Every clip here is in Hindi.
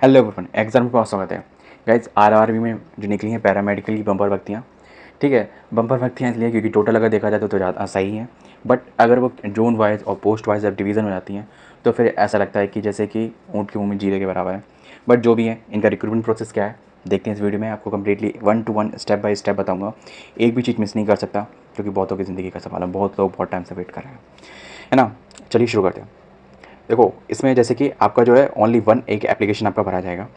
हेलो एवरीवन, एग्जाम में पास हो गए थे गाइज। आरआरबी में जो निकली हैं पैरामेडिकल की बम्पर भर्तियाँ, ठीक है। बम्पर भर्तियाँ इसलिए क्योंकि टोटल अगर देखा जाए तो ज़्यादा सही है, बट अगर वो जोन वाइज और पोस्ट वाइज अब डिवीज़न हो जाती हैं तो फिर ऐसा लगता है कि जैसे कि ऊँट की मुँह में जीरे के बराबर है। बट जो भी है, इनका रिक्रूटमेंट प्रोसेस क्या है देखते हैं इस वीडियो में। आपको completely 1 to 1 step by step बताऊँगा, एक भी चीज़ मिस नहीं कर सकता क्योंकि बहुतों की ज़िंदगी का सवाल है, बहुत लोग बहुत टाइम से वेट कर रहे हैं, है ना। चलिए शुरू करते हैं। देखो इसमें जैसे कि आपका जो है ओनली वन एक एप्लीकेशन आपका भरा जाएगा,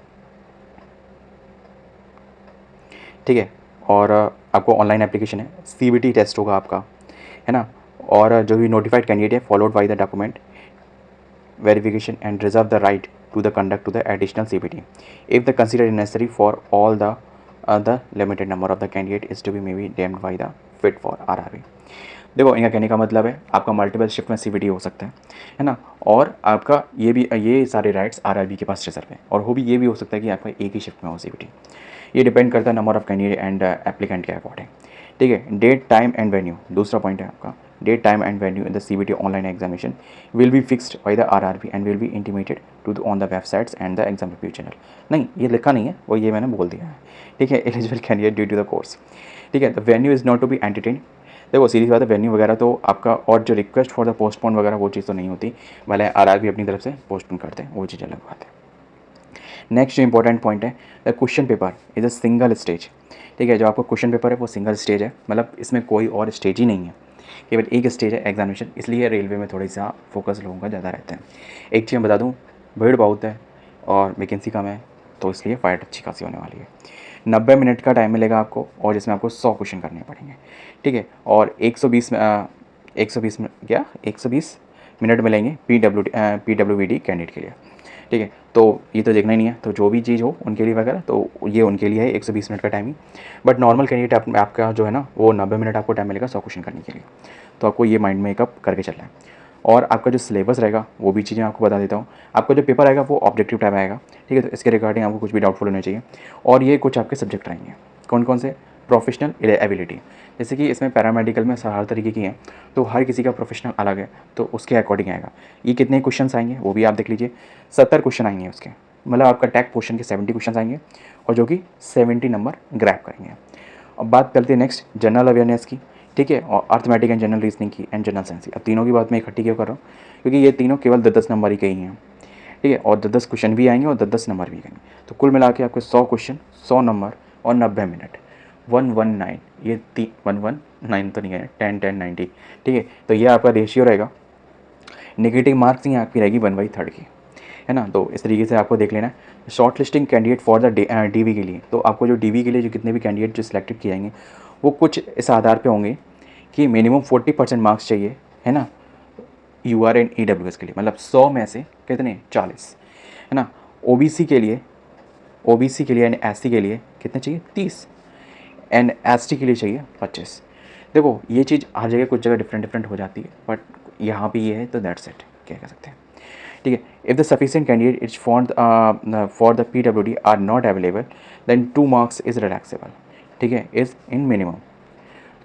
ठीक है। और आपको ऑनलाइन एप्लीकेशन है, सीबीटी टेस्ट होगा आपका, है ना। और जो भी नोटिफाइड कैंडिडेट है followed by the document verification and reserve the right to the conduct to the additional CBT if the consider necessary for all the the limited number of the candidate is to be maybe deemed by the fit for RRB। देखो इनका कहने का मतलब है आपका मल्टीपल शिफ्ट में सीबीटी हो सकता है ना। और आपका ये सारे राइट्स आरआरबी के पास रिजर्व है, और वो भी ये भी हो सकता है कि आपका एक ही शिफ्ट में हो सीबीटी। ये डिपेंड करता है number of candidate and applicant के अकॉर्डिंग, ठीक है। डेट टाइम एंड वेन्यू दूसरा पॉइंट है आपका। Date time and venue in the CBT online examination will be fixed by the RRB and will be intimated to on the websites and the exam review channel. नहीं, ये लिखा नहीं है, वो ये मैंने बोल दिया है, ठीक है। Eligible candidate due to the course, ठीक है। The venue is not to be entertain. देखो सीरीज बात है, वेन्यू वगैरह तो आपका, और जो रिक्वेस्ट फॉर द पोस्टपोन वगैरह वो चीज़ तो नहीं होती, भले आरआरबी अपनी तरफ से पोस्टपोन करते हैं, वो चीज़ अलग बात है। नेक्स्ट जो इंपॉर्टेंट पॉइंट है, the question paper is a single stage, ठीक है। जो आपका क्वेश्चन पेपर है वो सिंगल स्टेज है, मतलब इसमें कोई और स्टेज ही नहीं है, केवल एक स्टेज है एग्जामिनेशन। इसलिए रेलवे में थोड़ी सा फोकस लोगों का ज़्यादा रहता है। एक चीज़ मैं बता दूँ, भीड़ बहुत है और वैकेंसी कम है, तो इसलिए फाइट अच्छी खासी होने वाली है। 90 मिनट का टाइम मिलेगा आपको, और जिसमें आपको 100 क्वेश्चन करने पड़ेंगे, ठीक है। और 120 मिनट मिलेंगे PWD कैंडिडेट के लिए, ठीक है। तो ये तो देखना ही नहीं है, तो जो भी चीज़ हो उनके लिए वगैरह, तो ये उनके लिए है 120 मिनट का टाइमिंग। बट नॉर्मल कैंडिडेट आपका जो है ना, वो 90 मिनट आपको टाइम मिलेगा 100 क्वेश्चन करने के लिए। तो आपको ये माइंड में एकअप करके चलना है। और आपका जो सिलेबस रहेगा वो भी चीज़ें आपको बता देता हूँ। आपका जो पेपर आएगा वो ऑब्जेक्टिव टाइप आएगा, ठीक है। तो इसके रिगार्डिंग आपको कुछ भी डाउटफुल होना चाहिए। और ये कुछ आपके सब्जेक्ट रहेंगे, कौन कौन से? प्रोफेशनल एबिलिटी, जैसे कि इसमें पैरामेडिकल में हर तरीके की हैं, तो हर किसी का प्रोफेशनल अलग है, तो उसके अकॉर्डिंग आएगा। ये कितने क्वेश्चन आएंगे वो भी आप देख लीजिए, 70 क्वेश्चन आएंगे उसके, मतलब आपका टैग पोर्शन के 70 क्वेश्चन आएंगे, और जो कि 70 नंबर ग्रैब करेंगे। अब बात करते हैं नेक्स्ट जनरल अवेयरनेस की, ठीक है। और अर्थमेटिक एंड जनरल रीजनिंग की एंड जनरल साइंस की। अब तीनों की बात मैं इकट्ठी क्यों कर रहा हूँ, क्योंकि ये तीनों केवल 10-10 नंबर ही के ही हैं, ठीक है। और 10-10 क्वेश्चन भी आएंगे और 10-10 नंबर भी आएंगे, तो कुल मिला के आपके 100 क्वेश्चन, 100 नंबर और 90 मिनट, 119, ये 119 तो नहीं है, 10-10-90, ठीक है। तो ये आपका रेशियो रहेगा। नेगेटिव मार्क्स ही आपकी रहेगी 1/3 की, है ना। तो इस तरीके से आपको देख लेना है। Short listing candidate for the DV के लिए, तो आपको जो डीवी के लिए जो कितने भी कैंडिडेट जो सिलेक्टेड किए जाएंगे वो कुछ इस आधार पे होंगे कि मिनिमम 40% मार्क्स चाहिए, है ना। UR एंड EWS के लिए, मतलब 100 में से कितने, 40, है ना। ओबीसी के लिए एंड SC के लिए कितने चाहिए, 30, एंड ST के लिए चाहिए 25। देखो ये चीज़ हर जगह कुछ जगह डिफरेंट डिफरेंट हो जाती है, बट यहाँ पे ये है तो दैट्स इट, क्या कह सकते हैं, ठीक है। If the sufficient candidate is for the PWD are not available then 2 marks is relaxable, ठीक है, इज़ इन मिनिमम।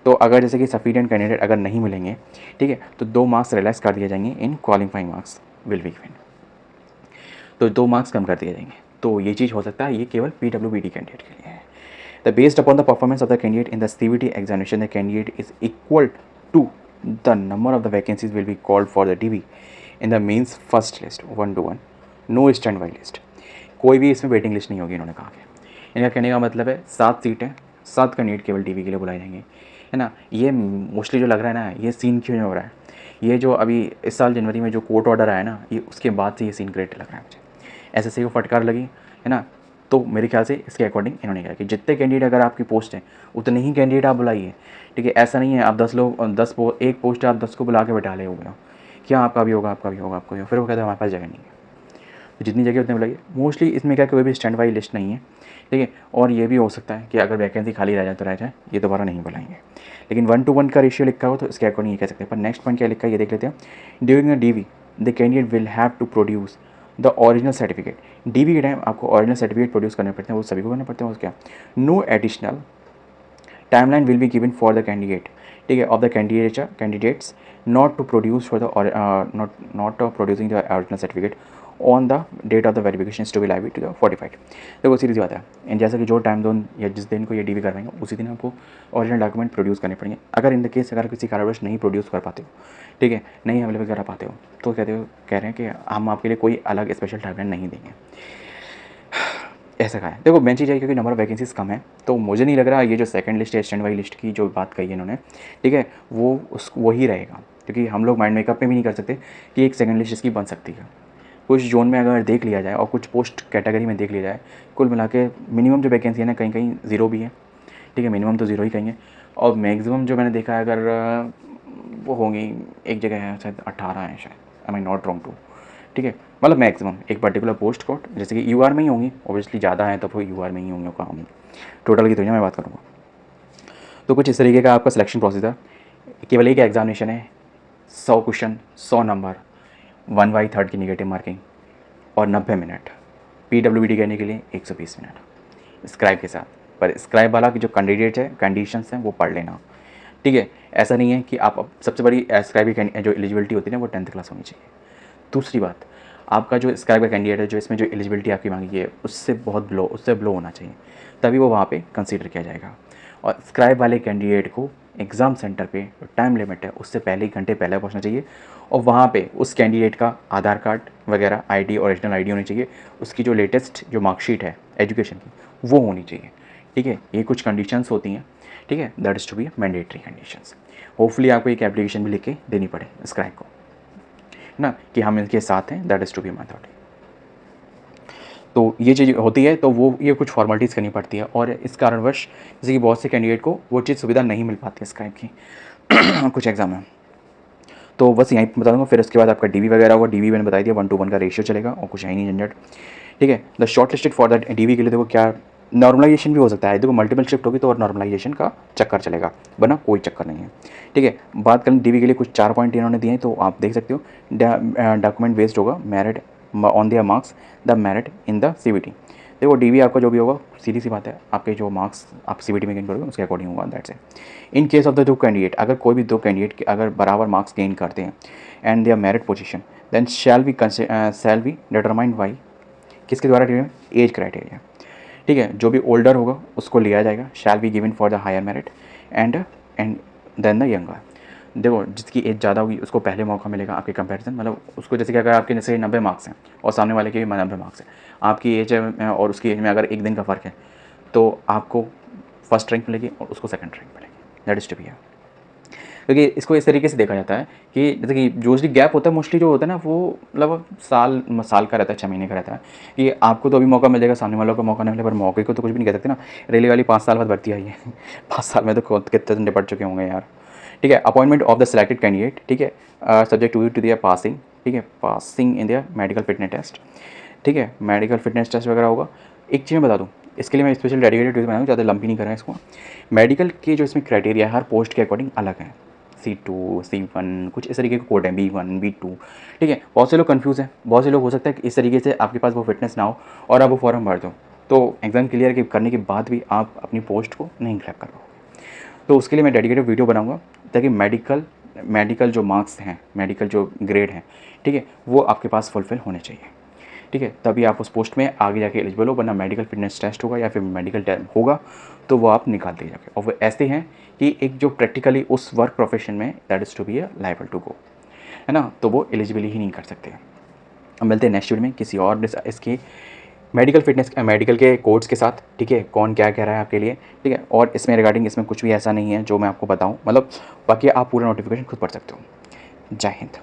तो अगर जैसे कि सफिशिएंट कैंडिडेट अगर नहीं मिलेंगे, ठीक है, तो 2 मार्क्स रिलैक्स कर दिए जाएंगे, इन qualifying marks will be given, तो 2 मार्क्स कम कर दिए जाएंगे। तो ये चीज़ हो सकता है, ये केवल PWD कैंडिडेट के लिए है। The based upon the performance of the candidate in the CVT examination the candidate is equal to the number of the vacancies will be called for the DV in the means first list 1 to 1, no stand by list. कोई भी इसमें वेटिंग लिस्ट नहीं होगी, इन्होंने कहा है। इनका कहने का मतलब है 7 सीटें, 7 कैंडिडेट केवल DV के लिए बुलाए जाएंगे, है ना। ये मोस्टली जो लग रहा है ना, ये सीन क्यों हो रहा है, ये जो अभी इस साल जनवरी में जो कोर्ट ऑर्डर आया ना, ये उसके बाद से ये सीन क्रिएट लग रहा है मुझे। SSC को फटकार लगी, है ना। तो मेरे ख्याल से इसके अकॉर्डिंग इन्होंने कहा कि जितने कैंडिडेट अगर आपकी पोस्ट हैं उतने ही कैंडिडेट आप बुलाइए, ठीक है। ऐसा नहीं है आप 10 लोग, एक पोस्ट आप 10 को बुला के बैठा ले हो गया, क्या आपका भी होगा, आपका भी होगा, आपका भी होगा, फिर वो कहते हैं हमारे पास जगह नहीं है। तो जितनी जगह उतने बुलाइए। मोस्टली इसमें क्या कोई भी स्टैंड बाई लिस्ट नहीं है, ठीक है। और ये भी हो सकता है कि अगर वैकेंसी खाली रह जाए तो रह जाए, ये दोबारा नहीं बुलाएंगे। लेकिन 1 to 1 का रेशियो लिखा हो तो इसके अकॉर्डिंग ये कह सकते हैं। पर नेक्स्ट पॉइंट क्या लिखा है ये देख लेते हैं। During the DV the candidate will have to produce the original certificate. DV के टाइम आपको ओरिजिनल सर्टिफिकेट प्रोड्यूस करने पड़ते हैं, वो सभी को करने पड़ते हैं, उसके no additional timeline will be given for the candidate, ठीक है, of the candidates not to produce for the not producing the original certificate on the date of the verification to be live to the 45। देखो सीधी सी बात है, एंड जैसा कि जो टाइम जोन या जिस दिन को ये डीवी करवाएंगे उसी दिन आपको ओरिजिनल डॉक्यूमेंट प्रोड्यूस करने पड़ेंगे। अगर इन द केस अगर किसी कारणवश नहीं प्रोड्यूस कर पाते हो, ठीक है, नहीं अवेलेबल करा पाते हो, तो कह रहे हैं कि हम आपके लिए कोई अलग स्पेशल टाइमलाइन नहीं देंगे। ऐसा कहा है। देखो मेन चीज़ है क्योंकि नंबर ऑफ वैकेंसीज कम है, तो मुझे नहीं लग रहा ये जो सेकंड लिस्ट है स्टैंड बाई लिस्ट की जो बात कही है इन्होंने, ठीक है, वो ही रहेगा, क्योंकि हम लोग माइंड मेकअप में भी नहीं कर सकते कि एक सेकंड लिस्ट इसकी बन सकती है। कुछ जोन में अगर देख लिया जाए और कुछ पोस्ट कैटेगरी में देख लिया जाए, कुल मिला के मिनिमम जो वैकेंसी है ना कहीं कहीं ज़ीरो भी है, ठीक है, मिनिमम तो ज़ीरो ही कहेंगे, और मैक्सिमम जो मैंने देखा है अगर वो होंगी एक जगह है शायद 18 है शायद, I am not wrong to, ठीक है, मतलब मैक्सिमम एक पर्टिकुलर पोस्ट कोड जैसे कि यूआर में ही होंगी, ऑब्वियसली ज़्यादा है तो वो यूआर में ही होंगे काम, टोटल की तो मैं बात करूँगा। तो कुछ इस तरीके का आपका सिलेक्शन प्रोसेस है। केवल एक एग्जामिनेशन है, 100 क्वेश्चन, 100 नंबर, 1/3 की निगेटिव मार्किंग और 90 मिनट, PWD करने के लिए 120 मिनट स्क्राइब के साथ। पर स्क्राइब वाला की जो कैंडिडेट है कंडीशंस हैं वो पढ़ लेना, ठीक है। ऐसा नहीं है कि आप सबसे बड़ी स्क्राइब की जो एलिजिबिलिटी होती है ना वो 10th क्लास होनी चाहिए। दूसरी बात, आपका जो स्क्राइब का कैंडिडेट है जो इसमें जो एलिजिबिलिटी आपकी मांगी है उससे ब्लो होना चाहिए, तभी वो वहाँ पे कंसीडर किया जाएगा। और स्क्राइब वाले कैंडिडेट को एग्ज़ाम सेंटर पे टाइम लिमिट है उससे पहले ही घंटे पहले पहुँचना चाहिए, और वहाँ पे उस कैंडिडेट का आधार कार्ड वगैरह आईडी ओरिजिनल आईडी होनी चाहिए, उसकी जो लेटेस्ट जो मार्कशीट है एजुकेशन की वो होनी चाहिए, ठीक है। ये कुछ कंडीशंस होती हैं, ठीक है, that is to be mandatory conditions. Hopefully आपको एक एप्लीकेशन भी लिख के देनी पड़े स्क्राइब को ना कि हम इनके साथ हैं, that is to be my thought. तो ये चीज़ होती है, तो वो ये कुछ फॉर्मेलिटीज़ करनी पड़ती है, और इस कारणवश जैसे कि बहुत से कैंडिडेट को वो चीज़ सुविधा नहीं मिल पाती है स्क्राइब की कुछ एग्जाम में। तो बस यहीं बता दूँगा, फिर उसके बाद आपका डीवी वगैरह होगा। डीवी मैंने बता दिया 1:1 का रेशियो चलेगा और कुछ है ही नहीं झंझट, ठीक है। The short listed for that DV के लिए देखो क्या नॉर्मलाइजेशन भी हो सकता है, देखो मल्टीपल शिफ्ट होगी तो और नॉर्मलाइजेशन का चक्कर चलेगा, वरना कोई चक्कर नहीं है, ठीक है। बात करें डीवी के लिए कुछ 4 पॉइंट इन्होंने दिए हैं, तो आप देख सकते हो डॉक्यूमेंट बेस्ड होगा, merit on their marks the merit in the CBT। देखो डीवी आपका जो भी होगा सीधी सी बात है, आपके जो मार्क्स आप CBT में गेन करोगे उसके अकॉर्डिंग होगा, that's it. In case of the 2 candidate, अगर कोई भी 2 कैंडिडेट अगर बराबर मार्क्स गेन करते हैं and their merit position then shall be determined by, किसके द्वारा डिटरमाइन, एज क्राइटेरिया, ठीक है। जो भी ओल्डर होगा उसको लिया जाएगा, shall be given for the higher merit and then the younger. देखो जिसकी एज ज़्यादा होगी उसको पहले मौका मिलेगा आपके कंपैरिजन, मतलब उसको जैसे कि अगर आपके जैसे 90 मार्क्स हैं और सामने वाले के भी 90 मार्क्स हैं, आपकी एज और उसकी एज में अगर एक दिन का फ़र्क है तो आपको फर्स्ट रैंक मिलेगी और उसको सेकंड रैंक मिलेगी, दैट इज़ टू बी है। क्योंकि इसको इस तरीके से देखा जाता है कि जैसे कि जो गैप होता है मोस्टली जो होता है ना वो मतलब साल का रहता है, 6 महीने का रहता है, कि आपको तो अभी मौका मिल जाएगा, सामने वालों को मौका नहीं मिले, पर मौके को तो कुछ भी नहीं कह सकते ना। रेलवे वाली 5 साल बाद भर्ती आई है 5 साल में तो कितने निपट चुके होंगे यार, ठीक है। Appointment of the selected candidate, ठीक है, सब्जेक्ट टू दियर पासिंग, ठीक है, passing in their medical fitness test, ठीक है, मेडिकल फिटनेस टेस्ट वगैरह होगा। एक चीज़ मैं बता दूँ, इसके लिए मैं स्पेशल डेडिकेटेड वीडियो बनाऊँ, ज़्यादा लंबी नहीं कर रहा है इसको। मेडिकल के जो इसमें क्राइटेरिया है हर पोस्ट के अकॉर्डिंग अलग है, C2 C1 कुछ इस तरीके के कोड हैं, B1 B2, ठीक है। बहुत से लोग कंफ्यूज हैं, बहुत से लोग हो सकता है कि इस तरीके से आपके पास वो फिटनेस ना हो और आप वो फॉर्म भर दो, तो एग्ज़ाम क्लियर करने के बाद भी आप अपनी पोस्ट को नहीं क्रैक कर पाओगे। तो उसके लिए मैं डेडिकेटेड वीडियो बनाऊंगा ताकि मेडिकल जो मार्क्स हैं, मेडिकल जो ग्रेड हैं, ठीक है, वो आपके पास फुलफिल होने चाहिए, ठीक है, तभी आप उस पोस्ट में आगे जाके एलिजिबल हो, वरना मेडिकल फिटनेस टेस्ट होगा या फिर मेडिकल टेस्ट होगा तो वो आप निकाल दिए जाके, और वो ऐसे हैं कि एक जो प्रैक्टिकली उस वर्क प्रोफेशन में that is to be a liable to go, है ना, तो वो एलिजिबल ही नहीं कर सकते। अब मिलते हैं नेक्स्ट वीडियो में किसी और इसकी मेडिकल के कोड्स के साथ, ठीक है, कौन क्या कह रहा है आपके लिए, ठीक है। और इसमें रिगार्डिंग इसमें कुछ भी ऐसा नहीं है जो मैं आपको बताऊँ, मतलब बाकी आप पूरा नोटिफिकेशन खुद पढ़ सकते हो। जय हिंद।